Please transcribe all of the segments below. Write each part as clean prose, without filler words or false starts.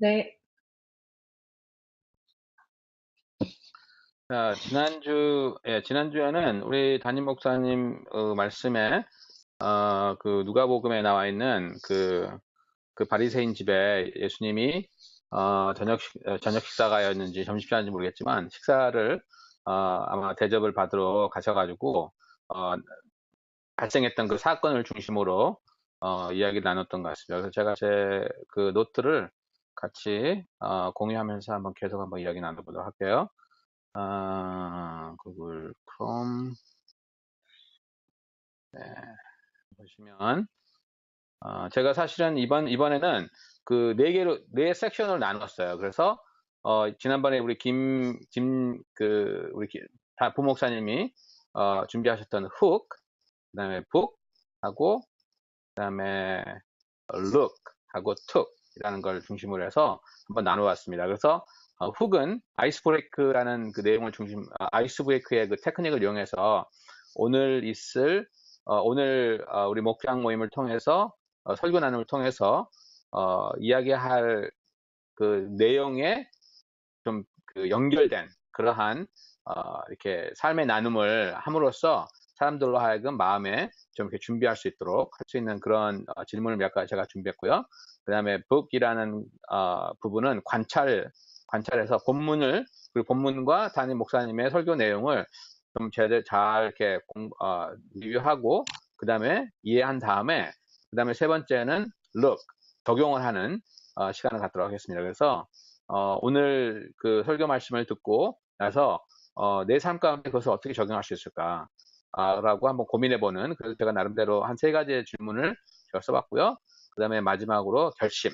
네. 자, 지난주에는 우리 담임 목사님 말씀에 그 누가복음에 나와 있는 그 바리새인 집에 예수님이 저녁 식사가였는지 점심시간인지 모르겠지만 식사를 아마 대접을 받으러 가셔가지고 발생했던 그 사건을 중심으로 이야기 나눴던 것 같습니다. 그래서 제가 제 그 노트를 같이 공유하면서 계속 한번 이야기 나눠보도록 할게요. 구글 크롬 보시면 제가 사실은 이번에는 그 네 섹션을 나눴어요. 그래서 지난번에 우리 부목사님이 준비하셨던 hook, 그다음에 book 하고 그다음에 look 하고 took 이라는 걸 중심으로 해서 한번 나눠봤습니다. 그래서 훅은 아이스 브레이크라는 그 내용을 아이스 브레이크의 그 테크닉을 이용해서 오늘 우리 목장 모임을 통해서 설교 나눔을 통해서 이야기할 그 내용에 좀 그 연결된 그러한 이렇게 삶의 나눔을 함으로써 사람들로 하여금 마음에 좀 이렇게 준비할 수 있도록 할 수 있는 그런 질문을 몇 가지 제가 준비했고요. 그 다음에 book이라는 부분은 관찰해서 그리고 본문과 담임 목사님의 설교 내용을 좀 잘 이렇게 리뷰하고 그 다음에 이해한 다음에 그 다음에 세 번째는 look 적용을 하는 시간을 갖도록 하겠습니다. 그래서 오늘 그 설교 말씀을 듣고 나서 내 삶 가운데 그것을 어떻게 적용할 수 있을까 라고 한번 고민해보는, 그래서 제가 나름대로 한 세 가지의 질문을 제가 써봤고요. 그 다음에 마지막으로 결심,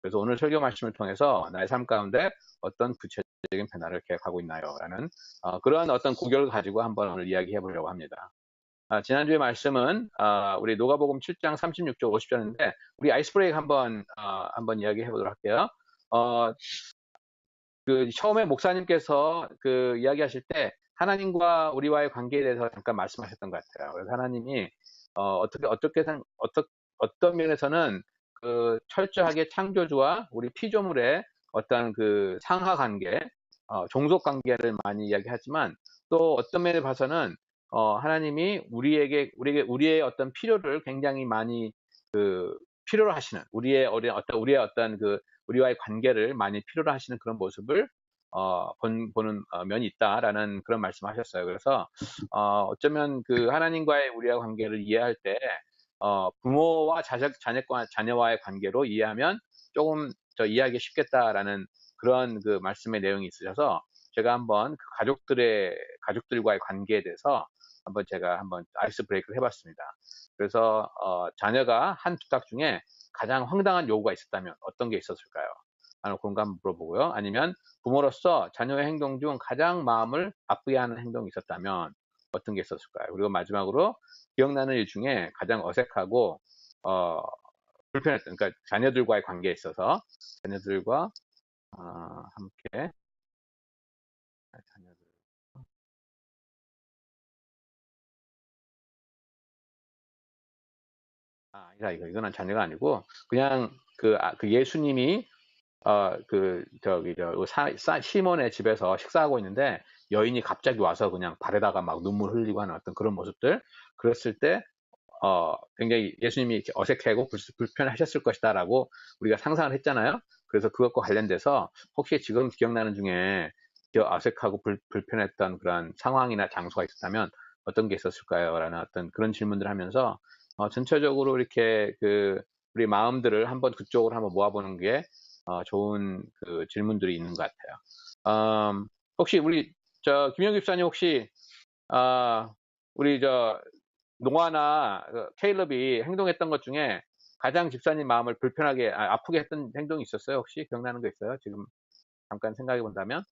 그래서 오늘 설교 말씀을 통해서 나의 삶 가운데 어떤 구체적인 변화를 계획하고 있나요? 라는 그러한 어떤 구결을 가지고 한번 오늘 이야기해 보려고 합니다. 지난주에 말씀은 우리 노가복음 7장 36절 50절인데 우리 아이스 브레이크 한번 이야기해 보도록 할게요. 그 처음에 목사님께서 그 이야기하실 때 하나님과 우리와의 관계에 대해서 잠깐 말씀하셨던 것 같아요. 그래서 하나님이 어떤 면에서는 그 철저하게 창조주와 우리 피조물의 어떤 그 상하 관계, 종속 관계를 많이 이야기하지만 또 어떤 면에 봐서는 하나님이 우리의 어떤 필요를 굉장히 많이 필요로 하시는 우리의 어떤 그 우리와의 관계를 많이 필요로 하시는 그런 모습을 보는 면이 있다라는 그런 말씀하셨어요. 그래서 어쩌면 그 하나님과의 우리의 관계를 이해할 때 부모와 자녀와의 관계로 이해하면 조금 더 이해하기 쉽겠다라는 그런 그 말씀의 내용이 있으셔서 제가 한번 그 가족들과의 관계에 대해서 한번 아이스 브레이크를 해봤습니다. 그래서 자녀가 한 부탁 중에 가장 황당한 요구가 있었다면 어떤 게 있었을까요? 하는 그런 거 한번 물어보고요. 아니면 부모로서 자녀의 행동 중 가장 마음을 아프게 하는 행동이 있었다면 어떤 게 있었을까요? 그리고 마지막으로 기억나는 일 중에 가장 어색하고 불편했던, 그러니까 자녀들과의 관계에 있어서 자녀들과 함께 자녀들 아니다, 이거는 자녀가 아니고 그냥 그 예수님이 시몬의 집에서 식사하고 있는데 여인이 갑자기 와서 그냥 발에다가 막 눈물 흘리고 하는 어떤 그런 모습들, 그랬을 때 굉장히 예수님이 어색하고 불편하셨을 것이다라고 우리가 상상을 했잖아요. 그래서 그것과 관련돼서 혹시 지금 기억나는 중에 어색하고 불편했던 그런 상황이나 장소가 있었다면 어떤 게 있었을까요? 라는 어떤 그런 질문들을 하면서 전체적으로 이렇게 우리 마음들을 그쪽으로 한번 모아보는 게 좋은 그 질문들이 있는 것 같아요. 혹시 김영규 집사님 혹시 우리 노아나 케일럽이 행동했던 것 중에 가장 집사님 마음을 아프게 했던 행동이 있었어요? 혹시 기억나는 거 있어요? 지금 잠깐 생각해 본다면?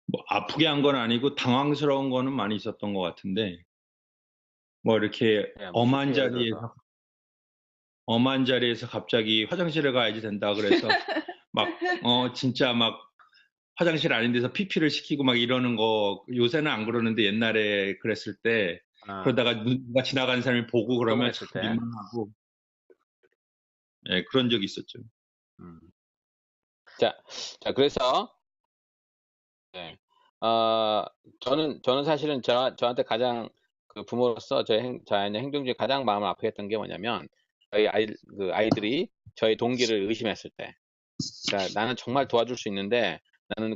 뭐 아프게 한 건 아니고 당황스러운 거는 많이 있었던 것 같은데, 뭐 이렇게 네, 엄한 자리에서 갑자기 화장실에 가야지 된다 그래서 진짜 막 화장실 아닌 데서 피피를 시키고 막 이러는 거, 요새는 안 그러는데 옛날에 그랬을 때 그러다가 누가 지나가는 사람이 보고 그러면 참 민망하고, 그런 적이 있었죠. 음. 자, 그래서, 네. 어, 저는 사실은 저한테 가장 그 부모로서 저의 행동 중에 가장 마음을 아프게 했던 게 뭐냐면, 아이들이 저의 동기를 의심했을 때. 그러니까 나는 정말 도와줄 수 있는데,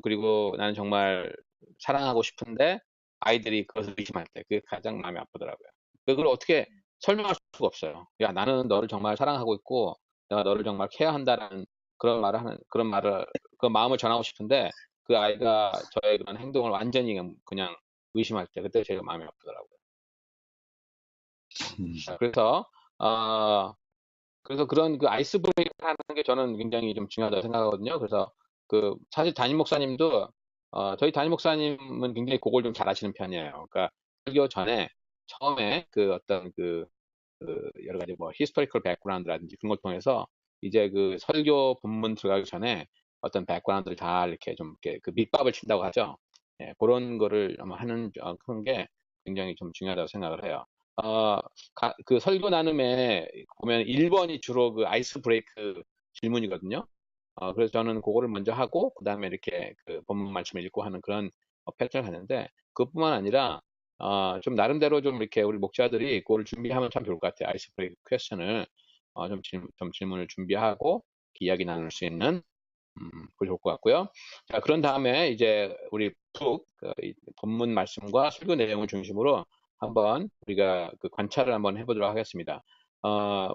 그리고 나는 정말 사랑하고 싶은데, 아이들이 그것을 의심할 때, 그게 가장 마음이 아프더라고요. 그걸 어떻게 설명할 수가 없어요. 야, 나는 너를 정말 사랑하고 있고, 내가 너를 정말 케어한다라는 그 마음을 전하고 싶은데, 그 아이가 저의 그런 행동을 완전히 그냥 의심할 때, 그때 제가 마음이 아프더라고요. 음. 자, 그래서 그런 그 아이스 브레이크 하는 게 저는 굉장히 좀 중요하다고 생각하거든요. 그래서 사실 담임 목사님도, 저희 담임 목사님은 굉장히 그걸 좀 잘하시는 편이에요. 그러니까 설교 전에 처음에 그 어떤 여러 가지 뭐 히스토리컬 백그라운드라든지 그런 걸 통해서 이제 그 설교 본문 들어가기 전에 어떤 백그라운드를 다 이렇게 좀 이렇게 그 밑밥을 친다고 하죠. 예, 그런 거를 아마 그런 게 굉장히 좀 중요하다고 생각을 해요. 어, 그 설교 나눔에 보면 1번이 주로 그 아이스 브레이크 질문이거든요. 그래서 저는 그거를 먼저 하고 그다음에 이렇게 그 본문 말씀을 읽고 하는 그런 패턴을 하는데, 그것뿐만 아니라 좀 나름대로 좀 이렇게 우리 목자들이 그거를 준비하면 참 좋을 것 같아요. 아이스 브레이크 퀘스천을 좀 질문을 준비하고 이야기 나눌 수 있는, 그거 좋을 것 같고요. 자, 그런 다음에 이제 우리 이 본문 말씀과 설교 내용을 중심으로 한번 우리가 그 관찰을 한번 해보도록 하겠습니다.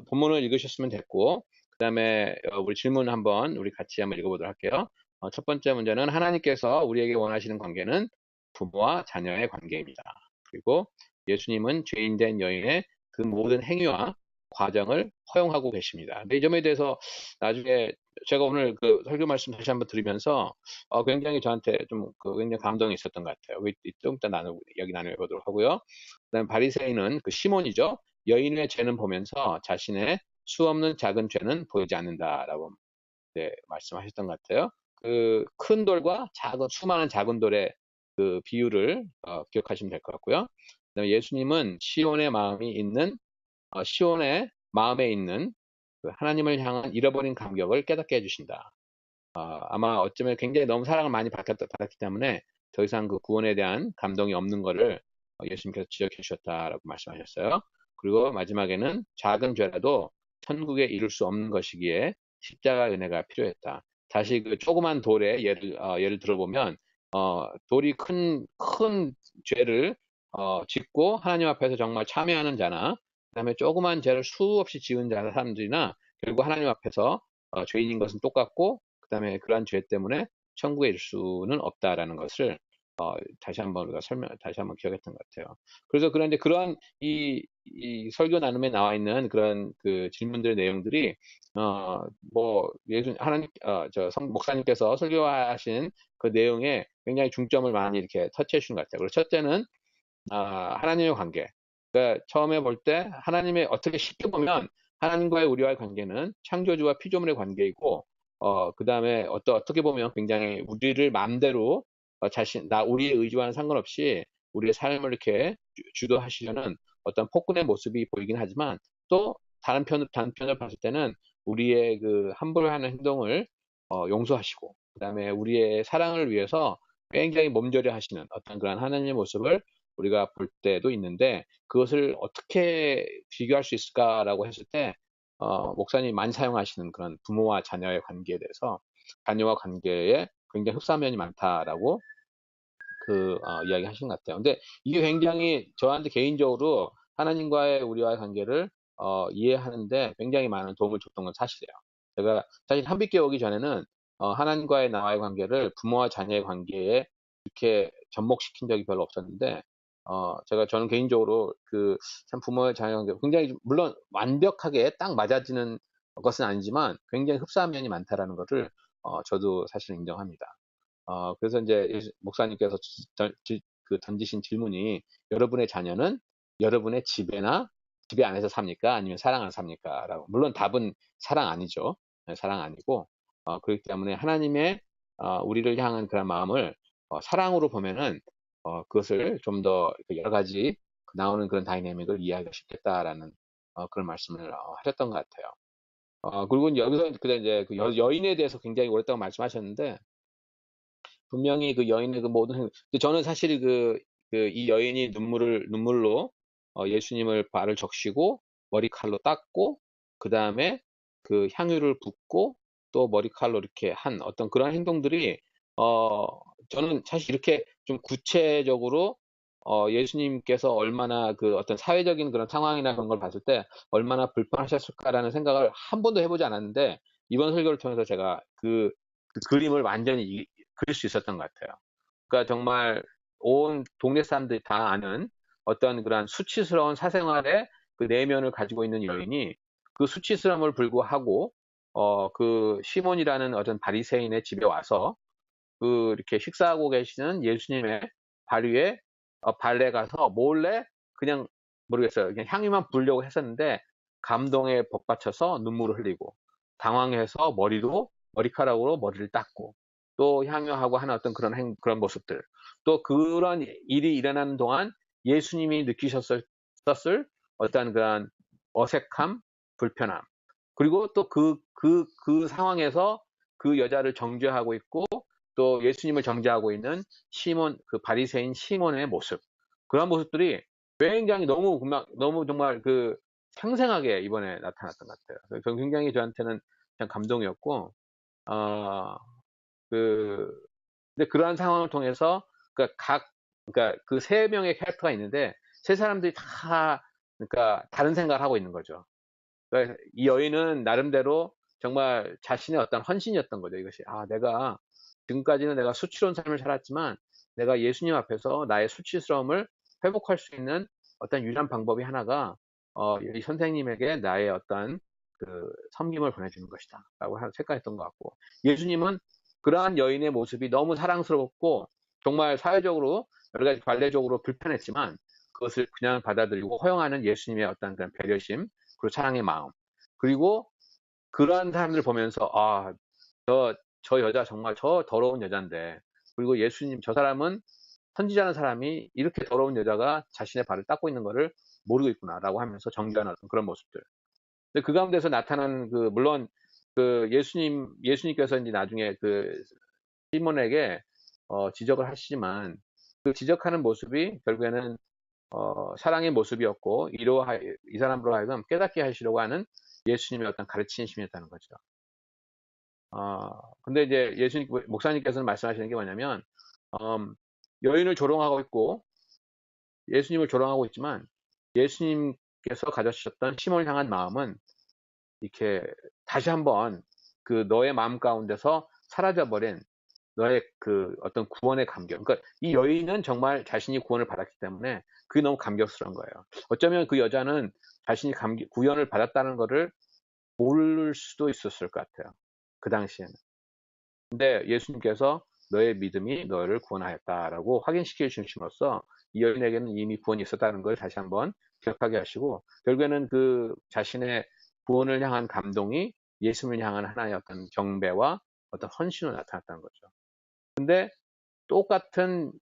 본문을 읽으셨으면 됐고, 그 다음에 우리 질문 한번 우리 같이 한번 읽어보도록 할게요. 첫 번째 문제는 하나님께서 우리에게 원하시는 관계는 부모와 자녀의 관계입니다. 그리고 예수님은 죄인된 여인의 그 모든 행위와 과정을 허용하고 계십니다. 근데 이 점에 대해서 나중에 제가 오늘 그 설교 말씀 다시 한번 들으면서 굉장히 저한테 좀 굉장히 감동이 있었던 것 같아요. 좀 이따 이야기 나눠보도록 하고요. 그다음 바리새인은 그 시몬이죠. 여인의 죄는 보면서 자신의 수없는 작은 죄는 보이지 않는다라고, 네, 말씀하셨던 것 같아요. 그 큰 돌과 수많은 작은 돌의 그 비유를 기억하시면 될 것 같고요. 그다음에 예수님은 시온의 마음에 있는 그 하나님을 향한 잃어버린 감격을 깨닫게 해주신다. 아마 어쩌면 굉장히 너무 사랑을 많이 받았기 때문에 더 이상 그 구원에 대한 감동이 없는 거를 예수님께서 지적해 주셨다라고 말씀하셨어요. 그리고 마지막에는 작은 죄라도 천국에 이룰 수 없는 것이기에 십자가 은혜가 필요했다. 다시 그 조그만 돌의 예를 들어보면, 돌이 큰 죄를 짓고 하나님 앞에서 정말 참여하는 자나, 그다음에 조그만 죄를 수없이 지은 사람들이나 결국 하나님 앞에서 죄인인 것은 똑같고, 그다음에 그러한 죄 때문에 천국에 이를 수는 없다라는 것을 다시 한번 기억했던 것 같아요. 그래서 그런데 그러한 이 설교 나눔에 나와 있는 그런 그 질문들의 내용들이 뭐 하나님 목사님께서 설교하신 그 내용에 굉장히 중점을 많이 이렇게 터치해 주신 것 같아요. 그리고 첫째는 하나님의 관계. 그러니까 처음에 볼 때 하나님의, 어떻게 쉽게 보면 하나님과의 우리와의 관계는 창조주와 피조물의 관계이고, 그 다음에 어떻게 보면 굉장히 우리를 마음대로 우리의 의지와는 상관없이 우리의 삶을 이렇게 주도하시려는 어떤 폭군의 모습이 보이긴 하지만, 또 다른 편을 봤을 때는 우리의 그 함부로하는 행동을 용서하시고, 그 다음에 우리의 사랑을 위해서 굉장히 몸조리 하시는 어떤 그런 하나님의 모습을 우리가 볼 때도 있는데, 그것을 어떻게 비교할 수 있을까라고 했을 때, 목사님이 많이 사용하시는 그런 부모와 자녀의 관계에 대해서, 자녀와 관계에 굉장히 흡사면이 많다라고 이야기 하신 것 같아요. 근데 이게 굉장히 저한테 개인적으로 하나님과의 우리와의 관계를 이해하는데 굉장히 많은 도움을 줬던 건 사실이에요. 제가 사실 한빛교 오기 전에는 하나님과의 나와의 관계를 부모와 자녀의 관계에 이렇게 접목시킨 적이 별로 없었는데, 저는 개인적으로 참 부모의 자녀 관계 굉장히, 물론 완벽하게 딱 맞아지는 것은 아니지만 굉장히 흡사한 면이 많다라는 것을 저도 사실 인정합니다. 그래서 이제 목사님께서 던지신 질문이, 여러분의 자녀는 여러분의 집에 안에서 삽니까? 아니면 사랑 안에서 삽니까? 라고. 물론 답은 사랑 아니죠. 네, 사랑 아니고, 그렇기 때문에 하나님의 우리를 향한 그런 마음을 사랑으로 보면은 그것을 좀 더 여러 가지 나오는 그런 다이내믹을 이해하기가 쉽겠다라는 그런 말씀을 하셨던 것 같아요. 그리고 여기서 그다음 이제 그 여인에 대해서 굉장히 오랫동안 말씀하셨는데 분명히 그 여인의 그 모든 근데 저는 사실 이 여인이 눈물로 예수님을 발을 적시고 머리칼로 닦고 그 다음에 그 향유를 붓고 또 머리칼로 이렇게 한 어떤 그런 행동들이 어, 저는 사실 이렇게 좀 구체적으로 예수님께서 얼마나 그 어떤 사회적인 그런 상황이나 그런 걸 봤을 때 얼마나 불편하셨을까라는 생각을 한 번도 해보지 않았는데 이번 설교를 통해서 제가 그 그림을 완전히 그릴 수 있었던 것 같아요. 그러니까 정말 온 동네 사람들이 다 아는 어떤 그런 수치스러운 사생활의 그 내면을 가지고 있는 여인이 그 수치스러움을 불구하고 그 시몬이라는 어떤 바리새인의 집에 와서 그 이렇게 식사하고 계시는 예수님의 발 위에 발레 가서 몰래 그냥 모르겠어요. 그냥 향유만 부으려고 했었는데 감동에 복받쳐서 눈물을 흘리고 당황해서 머리카락으로 머리를 닦고 또 향유하고 하는 어떤 그런 모습들 또 그런 일이 일어나는 동안 예수님이 느끼셨을 어떤 그런 어색함, 불편함 그리고 또 그 상황에서 그 여자를 정죄하고 있고 또 예수님을 정죄하고 있는 시몬, 그 바리새인 시몬의 모습. 그런 모습들이 굉장히 너무 정말 그 생생하게 이번에 나타났던 것 같아요. 그래서 굉장히 저한테는 그냥 감동이었고, 어, 그, 근데 그러한 상황을 통해서, 그러니까 그 세 명의 캐릭터가 있는데, 세 사람들이 다, 그러니까 다른 생각을 하고 있는 거죠. 그러니까 이 여인은 나름대로 정말 자신의 어떤 헌신이었던 거죠. 이것이 내가 지금까지는 내가 수치로운 삶을 살았지만 내가 예수님 앞에서 나의 수치스러움을 회복할 수 있는 어떤 유일한 방법이 하나가 이 선생님에게 나의 어떤 그 섬김을 보내주는 것이다라고 생각했던 것 같고 예수님은 그러한 여인의 모습이 너무 사랑스럽고 정말 사회적으로 여러 가지 관례적으로 불편했지만 그것을 그냥 받아들이고 허용하는 예수님의 어떤 그런 배려심 그리고 사랑의 마음. 그리고 그러한 사람들을 보면서, 저 여자 정말 저 더러운 여잔데. 그리고 예수님, 저 사람은 선지자라는 사람이 이렇게 더러운 여자가 자신의 발을 닦고 있는 것을 모르고 있구나라고 하면서 정죄하는 어떤 그런 모습들. 근데 그 가운데서 나타나는 물론 예수님께서 이제 나중에 그 시몬에게 지적을 하시지만 그 지적하는 모습이 결국에는 사랑의 모습이었고 이 사람으로 하여금 깨닫게 하시려고 하는 예수님의 어떤 가르치심이었다는 거죠. 근데 이제 목사님께서는 말씀하시는 게 뭐냐면 여인을 조롱하고 있고 예수님을 조롱하고 있지만 예수님께서 가져주셨던 시몬을 향한 마음은 이렇게 다시 한번 그 너의 마음 가운데서 사라져버린 너의 그 어떤 구원의 감격. 그러니까 이 여인은 정말 자신이 구원을 받았기 때문에 그게 너무 감격스러운 거예요. 어쩌면 그 여자는 자신이 구원을 받았다는 것을 모를 수도 있었을 것 같아요. 그 당시에는. 근데 예수님께서 너의 믿음이 너를 구원하였다라고 확인시켜 주심으로써 이 여인에게는 이미 구원이 있었다는 걸 다시 한번 기억하게 하시고 결국에는 그 자신의 구원을 향한 감동이 예수님을 향한 하나의 어떤 경배와 어떤 헌신으로 나타났다는 거죠. 근데 똑같은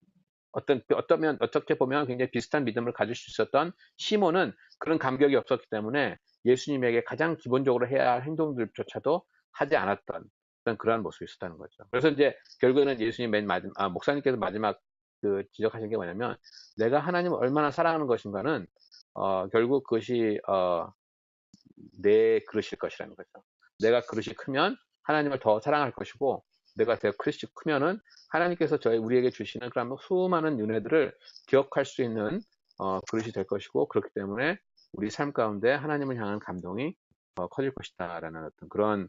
어떻게 보면 굉장히 비슷한 믿음을 가질 수 있었던 시몬은 그런 감격이 없었기 때문에 예수님에게 가장 기본적으로 해야 할 행동들조차도 하지 않았던 그런 모습이 있었다는 거죠. 그래서 이제 결국에는 목사님께서 마지막 지적하신 게 뭐냐면 내가 하나님을 얼마나 사랑하는 것인가는 결국 그것이 내 그릇일 것이라는 거죠. 내가 그릇이 크면 하나님을 더 사랑할 것이고 내가 더 그릇이 크면은 하나님께서 우리에게 주시는 그런 수많은 은혜들을 기억할 수 있는 그릇이 될 것이고 그렇기 때문에 우리 삶 가운데 하나님을 향한 감동이 커질 것이다라는 어떤 그런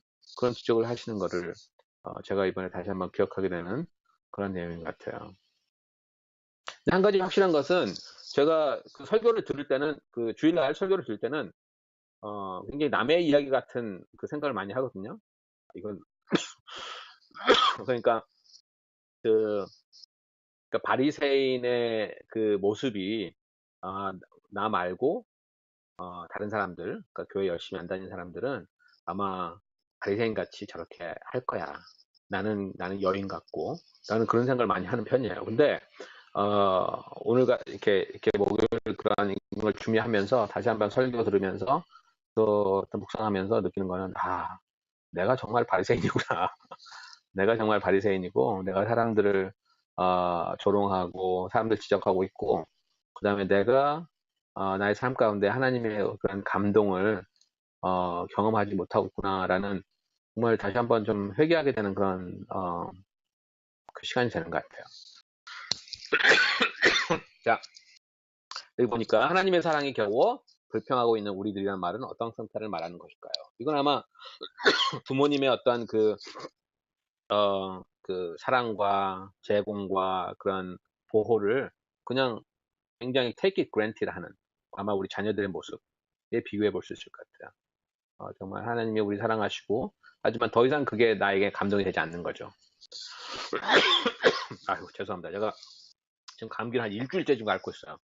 지적을 하시는 거를 제가 이번에 다시 한번 기억하게 되는 그런 내용인 것 같아요. 한 가지 확실한 것은 제가 그 설교를 들을 때는 그 주일날 설교를 들을 때는 굉장히 남의 이야기 같은 그 생각을 많이 하거든요. 이건 그러니까 그 바리새인의 그 모습이 나 말고 다른 사람들, 그러니까 교회 열심히 안 다니는 사람들은 아마 바리새인 같이 저렇게 할 거야. 나는 여인 같고 나는 그런 생각을 많이 하는 편이에요. 근데 오늘 이렇게 목요일 그런 걸 준비하면서 다시 한번 설교 들으면서 또 묵상하면서 느끼는 거는, 내가 정말 바리새인이구나. 내가 정말 바리새인이고, 내가 사람들을 조롱하고 사람들 지적하고 있고, 그 다음에 내가 나의 삶 가운데 하나님의 그런 감동을 경험하지 못하고 있구나라는, 정말 다시 한번 좀 회개하게 되는 그런 그 시간이 되는 것 같아요. 자, 여기 보니까 하나님의 사랑이 겨우 불평하고 있는 우리들이란 말은 어떤 상태를 말하는 것일까요? 이건 아마 부모님의 어떤 그 사랑과 제공과 그런 보호를 그냥 굉장히 take it granted 하는, 아마 우리 자녀들의 모습에 비교해 볼 수 있을 것 같아요. 정말 하나님이 우리 사랑하시고, 하지만 더 이상 그게 나에게 감동이 되지 않는 거죠. 아유, 죄송합니다. 제가 지금 감기를 한 일주일째 지금 앓고 있어요.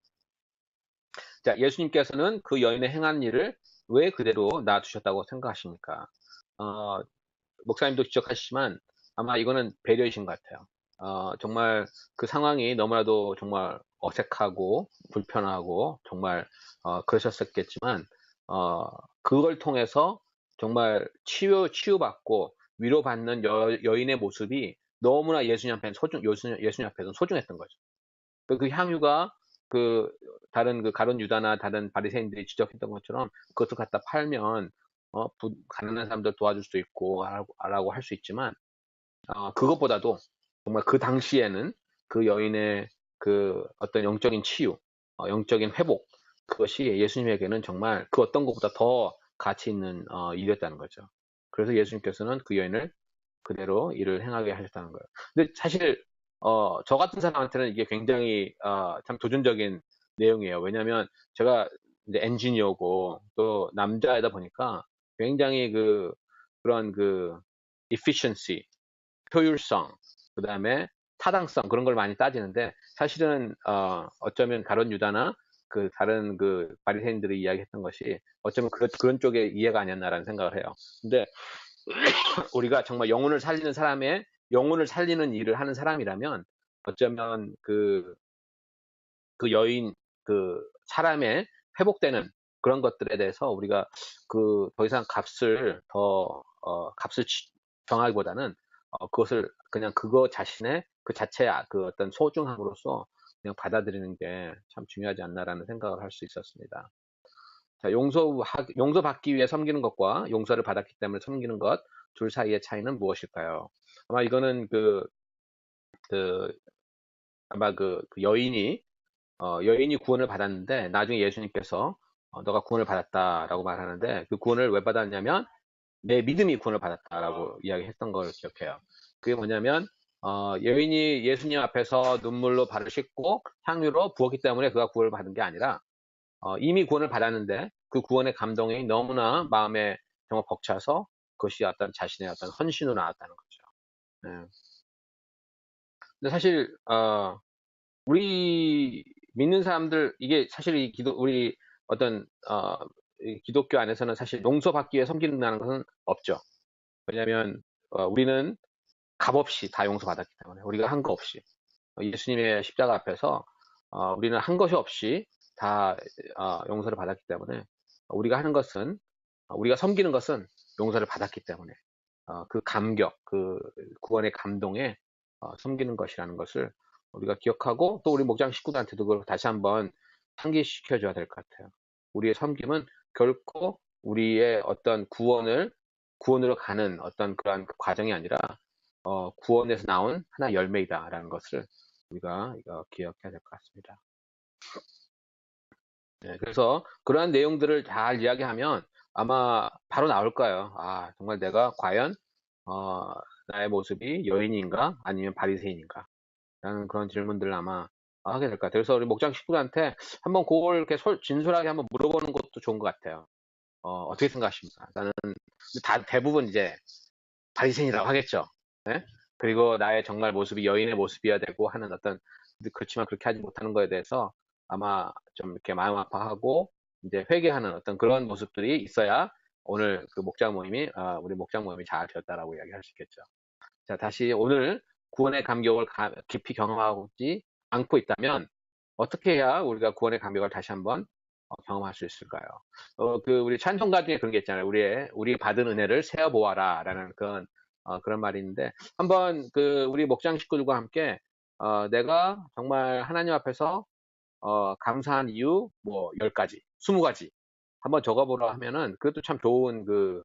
자, 예수님께서는 그 여인의 행한 일을 왜 그대로 놔두셨다고 생각하십니까? 목사님도 지적하시지만 아마 이거는 배려이신 것 같아요. 정말 그 상황이 너무나도 정말 어색하고 불편하고 정말 그러셨었겠지만, 그걸 통해서 정말 치유받고 위로받는 여인의 모습이 너무나 예수님 앞에서 소중했던 거죠. 그 향유가 그 다른 그 가룟 유다나 다른 바리새인들이 지적했던 것처럼 그것을 갖다 팔면 가난한 사람들 도와줄 수도 있고 라고 할 수 있지만, 그것보다도 정말 그 당시에는 그 여인의 그 어떤 영적인 치유, 영적인 회복, 그것이 예수님에게는 정말 그 어떤 것보다 더 가치 있는 일이었다는 거죠. 그래서 예수님께서는 그 여인을 그대로 일을 행하게 하셨다는 거예요. 근데 사실 저 같은 사람한테는 이게 굉장히 참 도전적인 내용이에요. 왜냐하면 제가 이제 엔지니어고 또 남자이다 보니까 굉장히 그런 efficiency, 효율성, 그 다음에 타당성, 그런 걸 많이 따지는데, 사실은 어쩌면 가룟 유다나 그 다른 그 바리새인들이 이야기했던 것이 어쩌면 그런 쪽의 이해가 아니었나라는 생각을 해요. 근데 우리가 정말 영혼을 살리는 일을 하는 사람이라면, 어쩌면 그 여인, 그 사람의 회복되는 그런 것들에 대해서 우리가 더 이상 값을 정하기보다는 그것을 그냥 그거 자신의 그 자체의 그 어떤 소중함으로써 그냥 받아들이는 게 참 중요하지 않나라는 생각을 할 수 있었습니다. 자, 용서받기 위해 섬기는 것과 용서를 받았기 때문에 섬기는 것, 둘 사이의 차이는 무엇일까요? 아마 이거는 그, 아마 그 여인이 구원을 받았는데, 나중에 예수님께서 너가 구원을 받았다라고 말하는데, 그 구원을 왜 받았냐면 내 믿음이 구원을 받았다라고 이야기했던 걸 기억해요. 그게 뭐냐면 여인이 예수님 앞에서 눈물로 발을 씻고 향유로 부었기 때문에 그가 구원을 받은 게 아니라, 이미 구원을 받았는데 그 구원의 감동이 너무나 마음에 정말 벅차서 그것이 어떤 자신의 어떤 헌신으로 나왔다는 거죠. 네. 근데 사실 우리 믿는 사람들, 이게 사실 우리 어떤 이 기독교 안에서는 사실 용서받기 위해 섬긴다는 것은 없죠. 왜냐하면 우리는 값없이 다 용서받았기 때문에, 우리가 한 거 없이 예수님의 십자가 앞에서 우리는 한 것이 없이 다 용서를 받았기 때문에, 우리가 하는 것은 우리가 섬기는 것은 용서를 받았기 때문에 그 감격, 그 구원의 감동에 섬기는 것이라는 것을 우리가 기억하고, 또 우리 목장 식구들한테도 그걸 다시 한번 상기시켜 줘야 될 것 같아요. 우리의 섬김은 결코 우리의 어떤 구원으로 가는 어떤 그러한 과정이 아니라 구원에서 나온 하나의 열매이다라는 것을 우리가 기억해야 될 것 같습니다. 네, 그래서 그러한 내용들을 잘 이야기하면 아마 바로 나올 거예요. 정말 내가 과연 나의 모습이 여인인가 아니면 바리새인인가 라는 그런 질문들을 아마 하게 될 것 같아요. 그래서 우리 목장 식구들한테 한번 그걸 이렇게 진솔하게 한번 물어보는 것도 좋은 것 같아요. 어떻게 생각하십니까? 나는 대부분 이제 바리새인이라고 하겠죠. 네? 그리고 나의 정말 모습이 여인의 모습이어야 되고 하는 어떤, 그렇지만 그렇게 하지 못하는 거에 대해서 아마 좀 이렇게 마음 아파하고 이제 회개하는 어떤 그런 모습들이 있어야 오늘 우리 목장 모임이 잘 되었다라고 이야기할 수 있겠죠. 자, 다시 오늘 구원의 감격을 깊이 경험하지 않고 있다면 어떻게 해야 우리가 구원의 감격을 다시 한번 경험할 수 있을까요? 우리 찬송가 중에 그런 게 있잖아요. 우리 받은 은혜를 세어 보아라라는 그런 말이 있는데, 한번 우리 목장 식구들과 함께, 내가 정말 하나님 앞에서, 감사한 이유, 뭐, 10가지, 20가지, 한번 적어보라 하면은, 그것도 참 좋은 그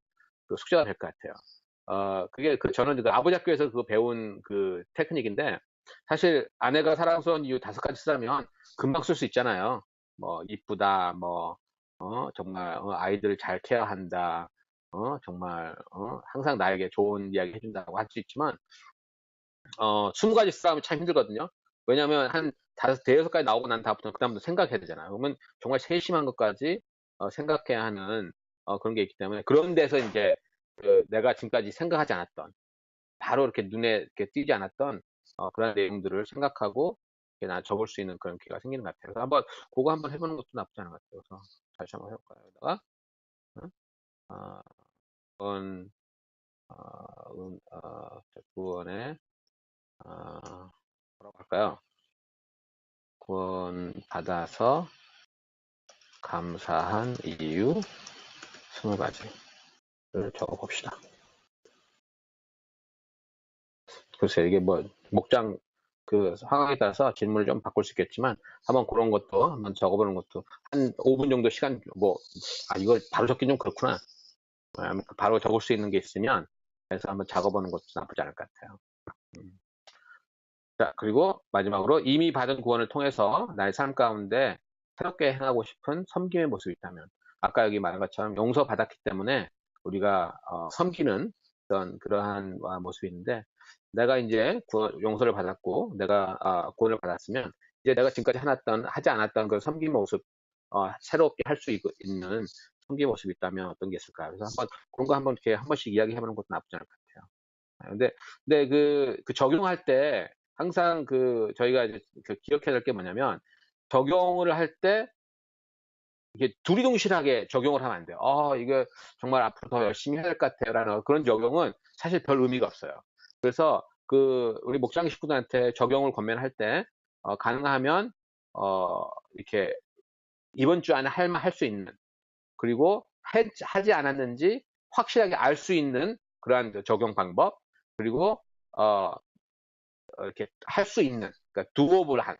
숙제가 될 것 같아요. 그게 저는 그 아버지 학교에서 그거 배운 그 테크닉인데, 사실 아내가 사랑스러운 이유 5가지 쓰자면 금방 쓸 수 있잖아요. 뭐, 이쁘다, 뭐, 정말, 아이들을 잘 케어한다, 정말, 항상 나에게 좋은 이야기 해준다고 할 수 있지만, 20가지 쓰라면 참 힘들거든요. 왜냐면 대여섯 가지 나오고 난 다음부터 그다음부터 생각해야 되잖아요. 그러면 정말 세심한 것까지 생각해야 하는 그런 게 있기 때문에 그런 데서 이제 내가 지금까지 생각하지 않았던 바로 이렇게 눈에 이렇게 띄지 않았던 그런 내용들을 생각하고 이렇게 나 적을 수 있는 그런 기회가 생기는 것 같아요. 그래서 그거 한번 해보는 것도 나쁘지 않은 것 같아요. 그래서 다시 한번 해볼까요? 여기다가 어, 은, 구원에 뭐라고 할까요? 구원 받아서 감사한 이유 20가지를 적어봅시다. 글쎄요, 이게 뭐, 목장 상황에 따라서 질문을 좀 바꿀 수 있겠지만, 한번 그런 것도 한번 적어보는 것도, 한 5분 정도 시간, 이걸 바로 적긴 좀 그렇구나. 바로 적을 수 있는 게 있으면, 그래서 한번 적어보는 것도 나쁘지 않을 것 같아요. 자, 그리고 마지막으로 이미 받은 구원을 통해서 나의 삶 가운데 새롭게 행하고 싶은 섬김의 모습이 있다면, 아까 여기 말한 것처럼 용서받았기 때문에 우리가 섬기는 어떤 그러한 모습이 있는데, 내가 이제 용서를 받았고 내가 구원을 받았으면 이제 내가 지금까지 하지 않았던 그 섬김 모습, 새롭게 할 수 있는 섬김 모습이 있다면 어떤 게 있을까요? 그래서 그런 거 한번 이렇게 한 번씩 이야기해보는 것도 나쁘지 않을 것 같아요. 근데 적용할 때 항상 저희가 이제 기억해야 될 게 뭐냐면, 적용을 할 때 이게 두리둥실하게 적용을 하면 안 돼요. 이거 정말 앞으로 더 열심히 해야 될 것 같아요. 라는 그런 적용은 사실 별 의미가 없어요. 그래서 우리 목장 식구들한테 적용을 권면할 때, 가능하면, 이렇게 이번 주 안에 할 수 있는, 그리고 하지 않았는지 확실하게 알 수 있는 그러한 적용 방법, 그리고, 이렇게 할 수 있는, 그러니까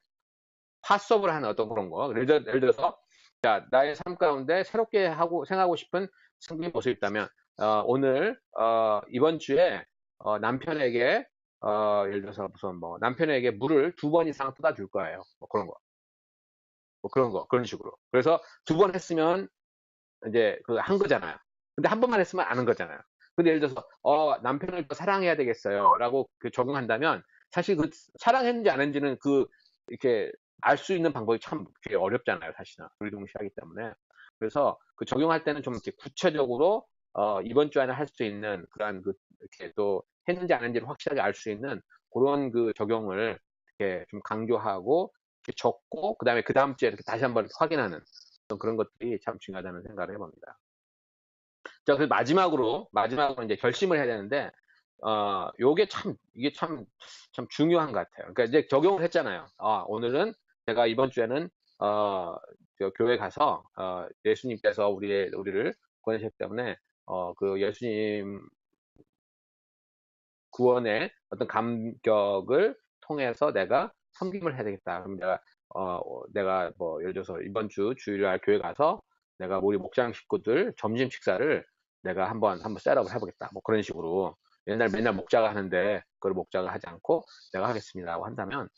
파서블 한 어떤 그런 거. 예를 들어서, 자, 나의 삶 가운데 새롭게 생각하고 싶은 승부의 모습이 있다면, 오늘, 이번 주에, 남편에게, 예를 들어서 무슨 남편에게 물을 2번 이상 떠다 줄 거예요. 뭐 그런 거. 뭐 그런 거. 그런 식으로. 그래서 2번 했으면 이제 한 거잖아요. 근데 한 번만 했으면 안 한 거잖아요. 근데 예를 들어서 남편을 더 사랑해야 되겠어요라고 적용한다면, 사실 사랑했는지 안 했는지는 이렇게 알 수 있는 방법이 참 되게 어렵잖아요, 사실은. 불리동시하기 때문에. 그래서 적용할 때는 좀 이렇게 구체적으로 이번 주 안에 할 수 있는 그러한 이렇게 또 했는지 안 했는지를 확실하게 알 수 있는 그런 적용을 이렇게 좀 강조하고 이렇게 적고, 그다음에 그 다음 주에 이렇게 다시 한번 확인하는 그런 것들이 참 중요하다는 생각을 해봅니다. 자, 그래서 마지막으로 이제 결심을 해야 되는데, 이게 참 중요한 것 같아요. 그러니까 이제 적용을 했잖아요. 오늘은 제가 이번 주에는, 교회 가서, 예수님께서 우리를 구원하셨기 때문에, 예수님 구원의 어떤 감격을 통해서 내가 섬김을 해야 되겠다. 그럼 내가 뭐, 예를 들어서 이번 주 주일날 교회 가서 내가 우리 목장 식구들 점심 식사를 내가 한번 셋업을 해보겠다. 뭐 그런 식으로. 맨날 목자가 하는데 그걸 목자가 하지 않고 내가 하겠습니다라고 한다면,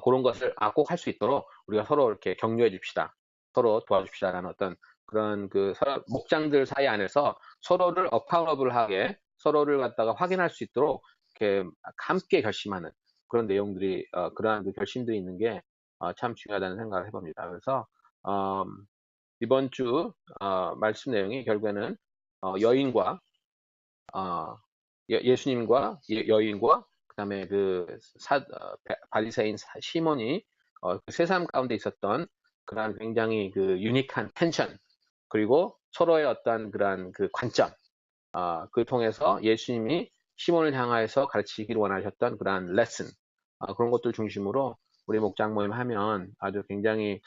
그런 것을 꼭 할 수 있도록 우리가 서로 이렇게 격려해 줍시다. 서로 도와줍시다라는 어떤 그런 목장들 사이 안에서 서로를 어카운터블하게 서로를 갖다가 확인할 수 있도록 이렇게 함께 결심하는 그런 내용들이, 그러한 결심들이 있는 게 참 중요하다는 생각을 해봅니다. 그래서 이번 주 말씀 내용이 결국에는 여인과 예수님과 여인과 그다음에 바리새인 시몬이 세 사람 가운데 있었던 그러한 굉장히 유니크한 텐션, 그리고 서로의 어떤 그러한 관점, 그 통해서 예수님이 시몬을 향하여서 가르치기를 원하셨던 그러한 레슨, 그런 것들 중심으로 우리 목장 모임 하면 아주 굉장히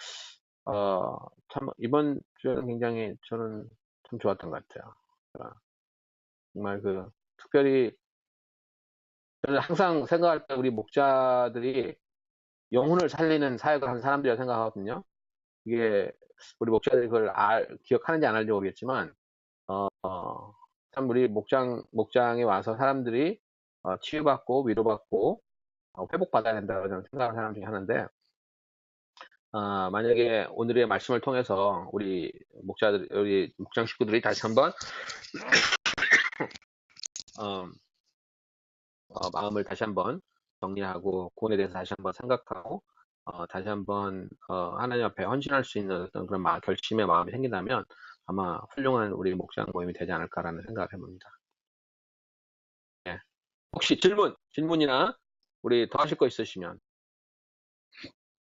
참, 이번 주에는 굉장히 저는 참 좋았던 것 같아요. 어, 정말 특별히, 저는 항상 생각할 때 우리 목자들이 영혼을 살리는 사역을 하는 사람들이라고 생각하거든요. 이게, 우리 목자들이 그걸 기억하는지 안 하는지 모르겠지만, 참 우리 목장에 와서 사람들이 치유받고 위로받고 회복받아야 된다고 저는 생각하는 사람 중에 하나인데, 만약에 오늘의 말씀을 통해서 우리 목장 식구들이 다시 한번, 어, 마음을 다시 한번 정리하고, 구원에 대해서 다시 한번 생각하고, 다시 한번, 하나님 앞에 헌신할 수 있는 어떤 그런 결심의 마음이 생긴다면, 아마 훌륭한 우리 목장 모임이 되지 않을까라는 생각을 해봅니다. 예. 혹시 질문이나 우리 더 하실 거 있으시면